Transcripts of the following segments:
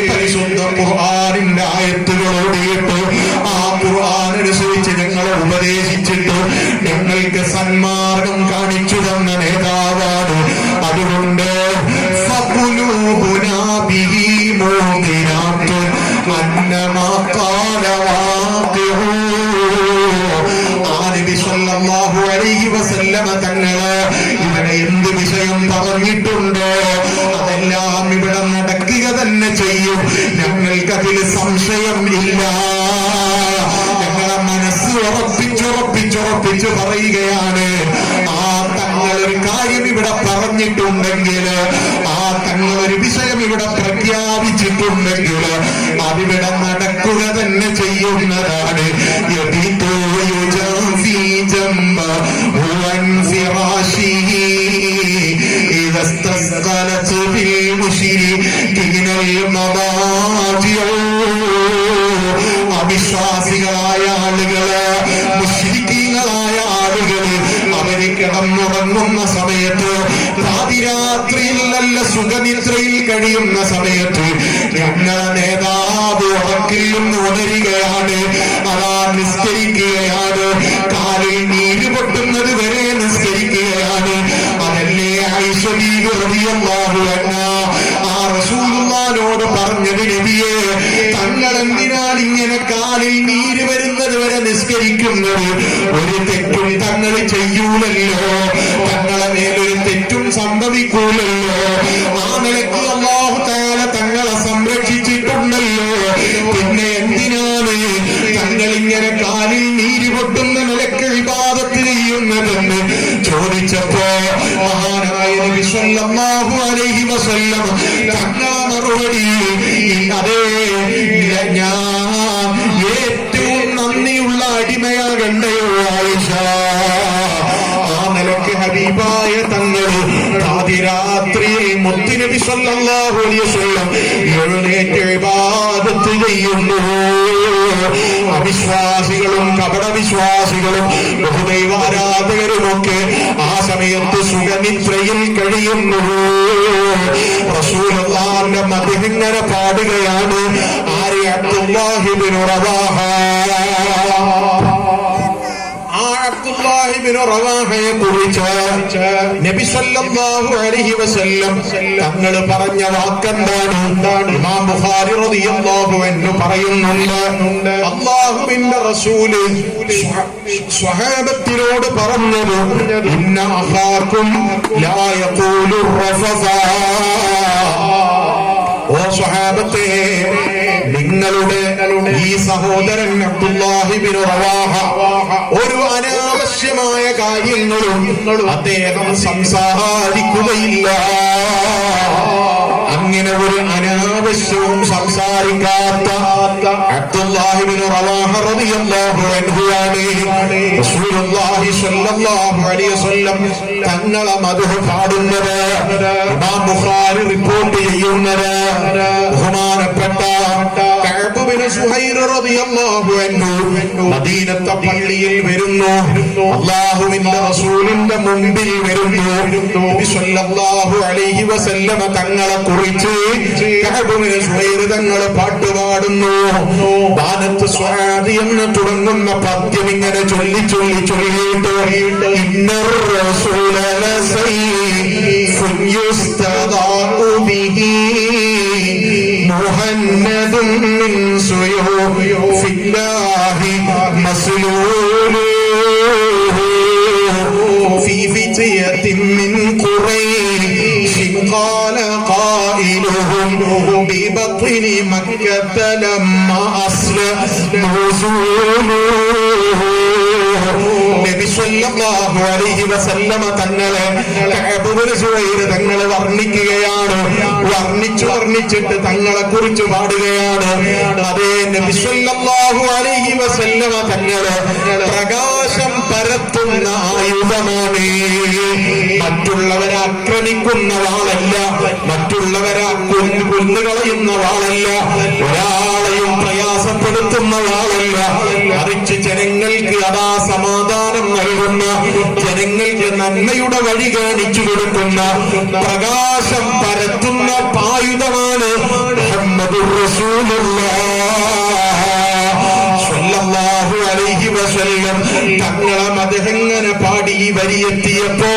പരിശുദ്ധ ഖുർആനിന്റെ ആയത്തുകൾ ഓതിയിട്ട് ആ ഖുർആൻ അനുസരിച്ച് ഞങ്ങളെ ഉപദേശിച്ചിട്ട് ഞങ്ങൾക്ക് സന്മാർഗം കാണിച്ചു തന്ന നേതാവാണ്. അതുകൊണ്ട് ഫഖുലൂബുനാ ബിഹി മൂദിനാത്തു അന്നമാ ഖാല വാഖിഉ. ആ നബി സല്ലല്ലാഹു അലൈഹി വസല്ലമ തങ്ങള് ഇവിടെ എന്ത് വിഷയം പറഞ്ഞിട്ടുണ്ടോ അതെല്ലാം ഇവിടെ നടക്കുക തന്നെ ചെയ്യും. ഞങ്ങൾക്കതിൽ സംശയം ഇല്ല. ഞങ്ങളെ മനസ്സ് ഉറപ്പിച്ചുറപ്പിച്ച് പറയുകയാണ്. ആ തങ്ങളൊരു കാര്യം ഇവിടെ പറഞ്ഞിട്ടുണ്ടെങ്കിൽ, ആ തങ്ങളൊരു വിഷയം ഇവിടെ പ്രഖ്യാപിച്ചിട്ടുണ്ടെങ്കിൽ അതിവിടെ നടക്കുക തന്നെ ചെയ്യുന്നതാണ്. അവിശ്വാസികളായ ആളുകള്, മുശ്രിക്കീങ്ങളായ ആളുകള് അവര് കിടന്നുറങ്ങുന്ന സമയത്ത്, പാതിരാത്രിയിൽ നല്ല സുഖനിദ്രയിൽ കഴിയുന്ന സമയത്ത് ഞങ്ങളുടെ നേതാവ് ഉറക്കിൽ നിന്ന് ഉണരുകയാണ്. അതാ നിസ്കരിക്കുകയാണ്. കാലിൽ നീര് പൊട്ടുന്നത് വരെ നിസ്കരിക്കുകയാണ്. അതല്ലേ ആയിഷ ബീവി റളിയല്ലാഹു അൻഹാ ആ റസൂലുള്ളാഹിനോട് പറഞ്ഞത്, നബിയേ തങ്ങൾ എന്തിനാണ് ഇങ്ങനെ കാലിൽ നീര് വരുന്നത് വരെ നിസ്കരിക്കുന്നത്? ഒരു തെറ്റും തങ്ങൾ ചെയ്യൂലല്ലോ, തങ്ങളെ മേലൊരു തെറ്റും സംഭവിക്കൂലല്ലോ. ആ നിലയ്ക്ക് അല്ലാഹു തആല തങ്ങളെ സംരക്ഷിച്ചിട്ടുണ്ടല്ലോ. പിന്നെ എന്തിനാണ് തങ്ങൾ ഇങ്ങനെ കാലിൽ നീര് പൊട്ടുന്ന നിലയ്ക്ക് ഇബാദത്ത് ചെയ്യുന്നതെന്ന് ചോദിച്ചപ്പോ മഹാനായ നബി സല്ലല്ലാഹു അലൈഹി വസല്ലം തങ്ങളെ മറുപടി, അതേ ഞാൻ ഏറ്റവും നന്ദിയുള്ള അടിമയാകണ്ടയോ ആയിഷ. ആ നിലയ്ക്ക് ഹബീബായ തങ്ങൾ പാതിരാത്രിയിൽ മുത്തുനബി സല്ലല്ലാഹു അലൈഹി വസല്ലം എഴുന്നേറ്റ് ഇബാദത്ത് ചെയ്യുന്നു. അവിശ്വാസികളും കപടവിശ്വാസികളും ബഹുദൈവാരാധകരുമൊക്കെ ആ സമയത്ത് സുഖനിദ്രയിൽ കഴിയുന്നു. റസൂലുള്ളാഹിന്റെ മദ്ഹ് ഇങ്ങനെ പാടുകയാണ്. ആര്? അബ്ദുല്ലാഹി ഇബ്നു റവാഹ. അബ്ദുല്ലാഹിബ്നു റവാഹയെ കുറിച്ച് നബി സല്ലല്ലാഹു അലൈഹി വസല്ലം തങ്ങൾ പറഞ്ഞ വാക്കെന്താണ്? ഇമാം ബുഖാരി റളിയല്ലാഹു അൻഹു പറയുന്നുണ്ട്, അല്ലാഹുവിന്റെ റസൂല് സ്വഹാബത്തിനോട് പറഞ്ഞത്, ഇന്ന അഖാകും ലാ യഖൂലു റഫസ. ഓ സ്വഹാബത്തെ, നിങ്ങളുടെ ഈ സഹോദരൻ അബ്ദുല്ലാഹിബ്നു റവാഹ ഒരു അനാവശ്യമായ കാര്യങ്ങളും അദ്ദേഹം സംസാരിക്കുകയില്ല. അങ്ങനെ ഒരു അനാവശ്യവും സംസാരിക്കാത്ത അബ്ദുല്ലാഹിബ്നു റവാഹ റളിയല്ലാഹു അൻഹുവാണ് റസൂലുള്ളാഹി സ്വല്ലല്ലാഹു അലൈഹി വസല്ലം തങ്ങളെ മദ്ഹ് പാടുന്നത്. ഇമാം ബുഖാരി റിപ്പോർട്ട് ചെയ്യുന്നത് ബഹുമാനപ്പെട്ട കഅബ് ബിൻ സുഹൈർ റളിയല്ലാഹു അൻഹു മദീനത്തെ പള്ളിയിൽ വരുന്നു. അല്ലാഹുവിന്റെ റസൂലിന്റെ മുമ്പിൽ വരുന്നു. നബി സല്ലല്ലാഹു അലൈഹി വസല്ലം തങ്ങളെ കുറിച്ച് കഅബ് ബിൻ സുഹൈർ തങ്ങൾ പാട്ടുപാടുന്നു. ബാനത്ത് സ്വആദി എന്ന് തുടങ്ങുന്ന പദ്യം ഇങ്ങനെ ചൊല്ലിയിട്ട് ഇന്നർ റസൂല ലസൈഫുൻ യുസ്തദാഉ ബിഹി മുഹന്നദുൻ മിൻ സുയൂഫില്ലാഹി മസ്ലൂലു ഫീ ഫിത്യത്തിൻ മിൻ ഖുറൈശിൻ ഖാല ഖായിലുഹും ബിബത്നി മക്കത ലമ്മാ അസ്ലമു നബി സല്ലല്ലാഹു അലൈഹി വസല്ലമ തങ്ങളെ കഅബ് ബിൻ സുഹൈർ തങ്ങളെ വർണ്ണിക്കുകയാണ്. വർണ്ണിച്ചിട്ട് തങ്ങളെ കുറിച്ച് പാടുകയാണ്. അതേ നബി സല്ലല്ലാഹു അലൈഹി വസല്ലമ തങ്ങളെ പ്രകാശം പരത്തുന്ന ആയുധമാണ്. മറ്റുള്ളവരെ ആക്രമിക്കുന്ന വാളല്ല, മറ്റുള്ളവരെ കൊന്നുകളയുന്ന വാളല്ല, ഒരാളെയും പ്രയാസപ്പെടുത്തുന്ന വാളല്ല, മറിച്ച് ജനങ്ങൾക്ക് അതാ സമാധാനം നൽകുന്ന, ജനങ്ങൾക്ക് നന്മയുടെ വഴി കാണിച്ചു കൊടുക്കുന്ന പ്രകാശം പരത്തുന്ന ആയുധമാണ് മുഹമ്മദുർ റസൂലുള്ളാഹ് സ്വല്ലല്ലാഹു അലൈഹി വസല്ലം തങ്ങളെ മദ്ഹങ്ങനെ പാടി വരിയെത്തിയപ്പോ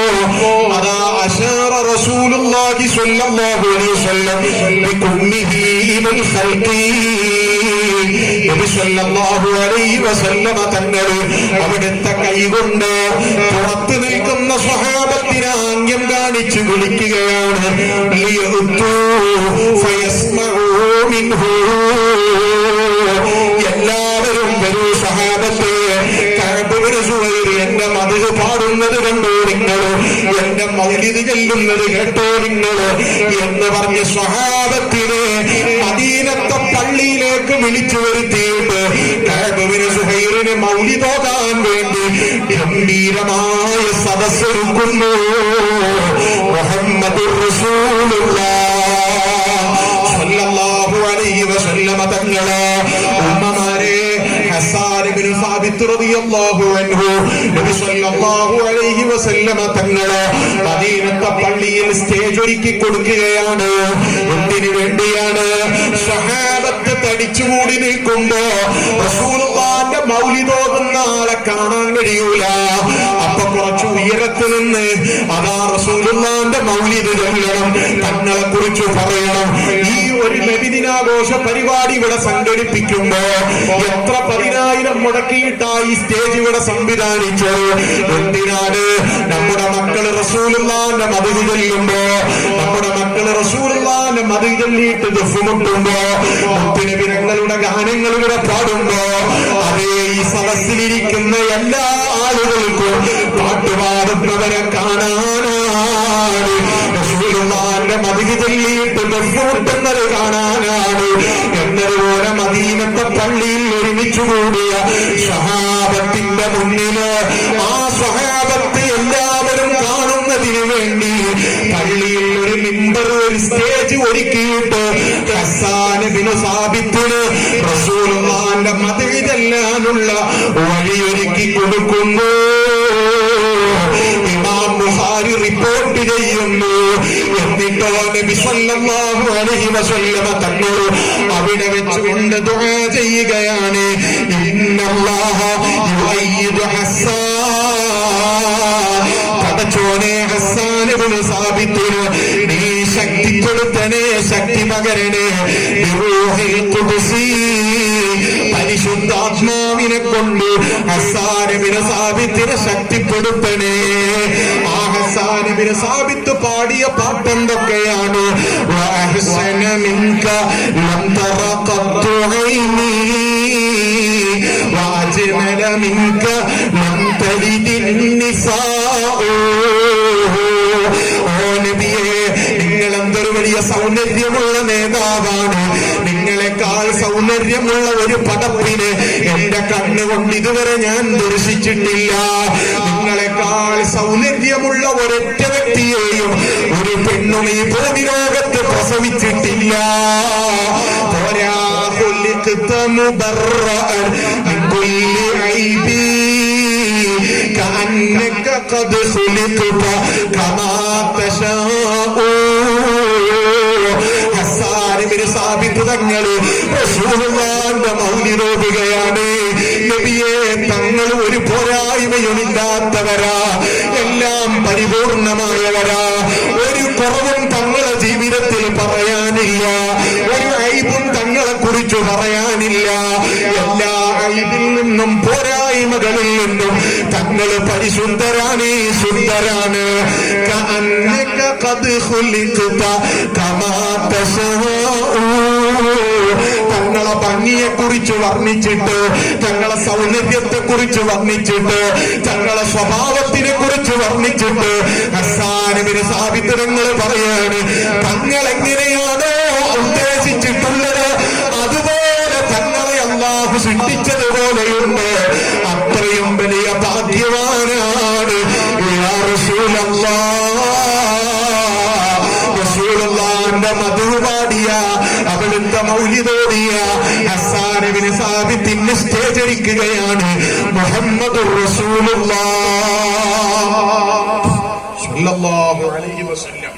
അതാ അശാറ റസൂലുള്ളാഹി സ്വല്ലല്ലാഹു അലൈഹി വസല്ലം ബികുമ്മിഹി ഇലൽ ഖൽഖി നബി സ്വല്ലല്ലാഹു അലൈഹി വസല്ലം തങ്ങൾ അവിടുത്തെ കൈകൊണ്ട് പുറത്തു നിൽക്കുന്ന സ്വഹാബത്തിനെ ആംഗ്യം കാണിച്ചു വിളിക്കുകയാണ് എല്ലാവരും വരൂ സഹാബത്തെ എന്റെ മദ്ഹ് പാടുന്നത് കണ്ടോ നിങ്ങൾ, എന്റെ മൗലിദ് ചെല്ലുന്നത് കേട്ടോ നിങ്ങൾ എന്ന് പറഞ്ഞ് സ്വഹാബത്തിനെ മദീനത്തെ പള്ളിയിലേക്ക് വിളിച്ചു വരുത്തിയിട്ട് കഅബ് ഇബ്നു സുഹൈറിനെ മൗലിദോദാൻ വേണ്ടി ഗംഭീരമായ സദസ്സൊരുക്കുന്നു. മുഹമ്മദുർ റസൂലുള്ളാഹ് സ്വല്ലല്ലാഹു അലൈഹി വസല്ലമ തങ്ങളെ ഉമ്മമാരെ ഹസ്സാൻ ഇബ്നു സാബിത്ത് റളിയല്ലാഹു അൻഹു നബി സ്വല്ലല്ലാഹു അലൈഹി വസല്ലമ തങ്ങളെ മദീനത്തെ പള്ളിയിൽ സ്റ്റേജ് ഒരുക്കി കൊടുക്കുകയാണ്. എന്തിനു വേണ്ടിയാണ്? സ്വഹാബത്ത് തടിച്ചുകൂടി നിൽക്കുമ്പോ റസൂലുള്ളാഹിന്റെ മൗലിദോതുന്ന ആളെ കാണാൻ കഴിയൂല. അപ്പൊ കുറച്ച് ഉയരത്ത് നിന്ന് അതാ റസൂലുള്ളാഹിന്റെ മൗലിദ് ചൊല്ലണം, തങ്ങളെ കുറിച്ച് പറയണം. ഈ ഒരു നബിദിനാഘോഷ പരിപാടി ഇവിടെ സംഘടിപ്പിക്കുമ്പോ എത്ര 10,000 മുടക്കിയിട്ടാ ഈ സ്റ്റേജ് ഇവിടെ സംവിധാനിച്ചു. എന്തിനാണ്? നമ്മുടെ മക്കള് റസൂലുള്ളാഹിന്റെ മദ്ഹ് ചൊല്ലുമ്പോ, നമ്മുടെ മക്കള് റസൂലുള്ളാഹിന്റെ മദ്ഹ് ചൊല്ലിയിട്ട് ദഫ്മുട്ടുമ്പോ, മുത്തുനബി തങ്ങളുടെ ഗാനങ്ങൾ ഇവിടെ പാടുമ്പോ അതേ ഈ സദസ്സിലിരിക്കുന്ന എല്ലാ ആളുകൾക്കും പാട്ടുപാടുന്നവരെ കാണാനാണ്, റസൂലുള്ളാഹിന്റെ മദ്ഹ് ചൊല്ലിയിട്ട് ദഫ്മുട്ടുന്നത് കാണാനാണ്. എന്നതുപോലെ മദീനത്തെ പള്ളിയിൽ ഒരുമിച്ചു കൂടിയ സ്വഹാബത്തിന്റെ മുന്നില് ആ സ്വഹാബത്ത് എല്ലാവരും കാണുന്നതിന് വേണ്ടി പള്ളിയിൽ ഒരു മിമ്പർ, ഒരു സ്റ്റേജ് ഒരുക്കിയിട്ട് ഹസ്സാൻ ഇബ്നു സാബിത്തിന് റസൂലുള്ളാഹിന്റെ മദ്ഹ് ചെല്ലാനുള്ള വഴിയൊരുക്കി കൊടുക്കുന്നു. ഇമാം ബുഖാരി റിപ്പോർട്ട് ചെയ്യുന്നു. എന്നിട്ടോ നബി സ്വല്ലല്ലാഹു അലൈഹി വസല്ലമ തങ്ങൾ അവിടെ വെച്ചുകൊണ്ട് ദുആ ചെയ്യുകയാണ്. ഇന്നല്ലാഹ യുഅയ്യിദു ഹസ്സാൻ, പടച്ചോനെ ഹസ്സാൻ ഇബ്നു സാബിത്തിന് നീ ശക്തിപ്പെടുത്തണേ, ശക്തി പകരണേ. ബിറൂഹിൽ ഖുദ്സി, പരിശുദ്ധാത്മാവിനെ കൊണ്ട് ഹസ്സാൻ ഇബ്നു സാബിത്തിനെ ശക്തിപ്പെടുത്തണേ. ആ ഹസ്സാൻ ഇബ്നു സാബിത്ത് പാടിയ പാട്ടെന്തൊക്കെയാണ്? വഅഹ്സന മിൻക ലം തറ ഖത്തു ഐനി വഅജ്മല മിൻക ലം തലിദിൻ നിസാഉ. ഓ നബിയേ, നിങ്ങൾ എന്തൊരു വലിയ സൗന്ദര്യമുള്ള നേതാവാണ്. നിങ്ങളെക്കാൾ സൗന്ദര്യമുള്ള ഒരു പടപ്പിനെ എന്റെ കണ്ണുകൊണ്ട് ഇതുവരെ ഞാൻ ദർശിച്ചിട്ടില്ല. നിങ്ങളെക്കാൾ സൗന്ദര്യമുള്ള ഒരൊറ്റ വ്യക്തിയെയും ഒരു പെണ്ണും ഈ ഭൂമിലോകത്ത് പ്രസവിച്ചിട്ടില്ല. പോരാ, ഖുലിഖ്ത മുബറഅൻ മിൻ കുല്ലി ഐബി കഅന്നക ഖദ് ഖുലിഖ്ത കമാ തശാഉ. ഹസ്സാൻ ഇബ്നു സാബിത്ത് തങ്ങൾ റസൂലുള്ളാഹിന്റെ മൗലിദ് ഓതുകയാണ്. നബിയെ, തങ്ങൾ ഒരു പോരായ്മയുമില്ലാത്തവരാ, എല്ലാം പരിപൂർണമായവരാ. ഒരു കുറവും തങ്ങളുടെ ജീവിതത്തിൽ പറയാനില്ല, ഒരു ഐബും തങ്ങളെ കുറിച്ച് പറയാനില്ല. എല്ലാ ഐബിൽ നിന്നും പോരായ്മകളിൽ നിന്നും തങ്ങൾ പരിശുദ്ധരാണ്, സുന്ദരാണ്. കഅന്നക ഖദ് ഖുലിഖ്ത കമാ തശാഉ. തങ്ങളെ ഭംഗിയെ കുറിച്ച് വർണ്ണിച്ചിട്ട്, തങ്ങളെ സൗന്ദര്യത്തെ കുറിച്ച് വർണ്ണിച്ചിട്ട്, തങ്ങളെ സ്വഭാവത്തിനെ കുറിച്ച് വർണ്ണിച്ചിട്ട് ഹസ്സാൻ ഇബ്നു സാബിത്ത് തങ്ങൾ പറയാണ്, തങ്ങൾ എങ്ങനെയാണോ ഉദ്ദേശിച്ചിട്ടുള്ളത് അതുപോലെ തങ്ങളെ അല്ലാഹു സൃഷ്ടിച്ചതുപോലെയുണ്ട്. അത്രയും വലിയ ഭാഗ്യവാനാണ് യാ റസൂലല്ലാഹ്. റസൂലുള്ളാഹിന്റെ മദ്ഹ് പാടിയ, അവിടുത്തെ മൗലിദോദിയ ഹസ്സാൻ ഇബ്നു സാബിത്തിന് സ്റ്റേജ് ഒരുക്കുകയാണ്. മുഹമ്മദുർ റസൂലുള്ളാഹ് സ്വല്ലല്ലാഹു അലൈഹി വസല്ലം.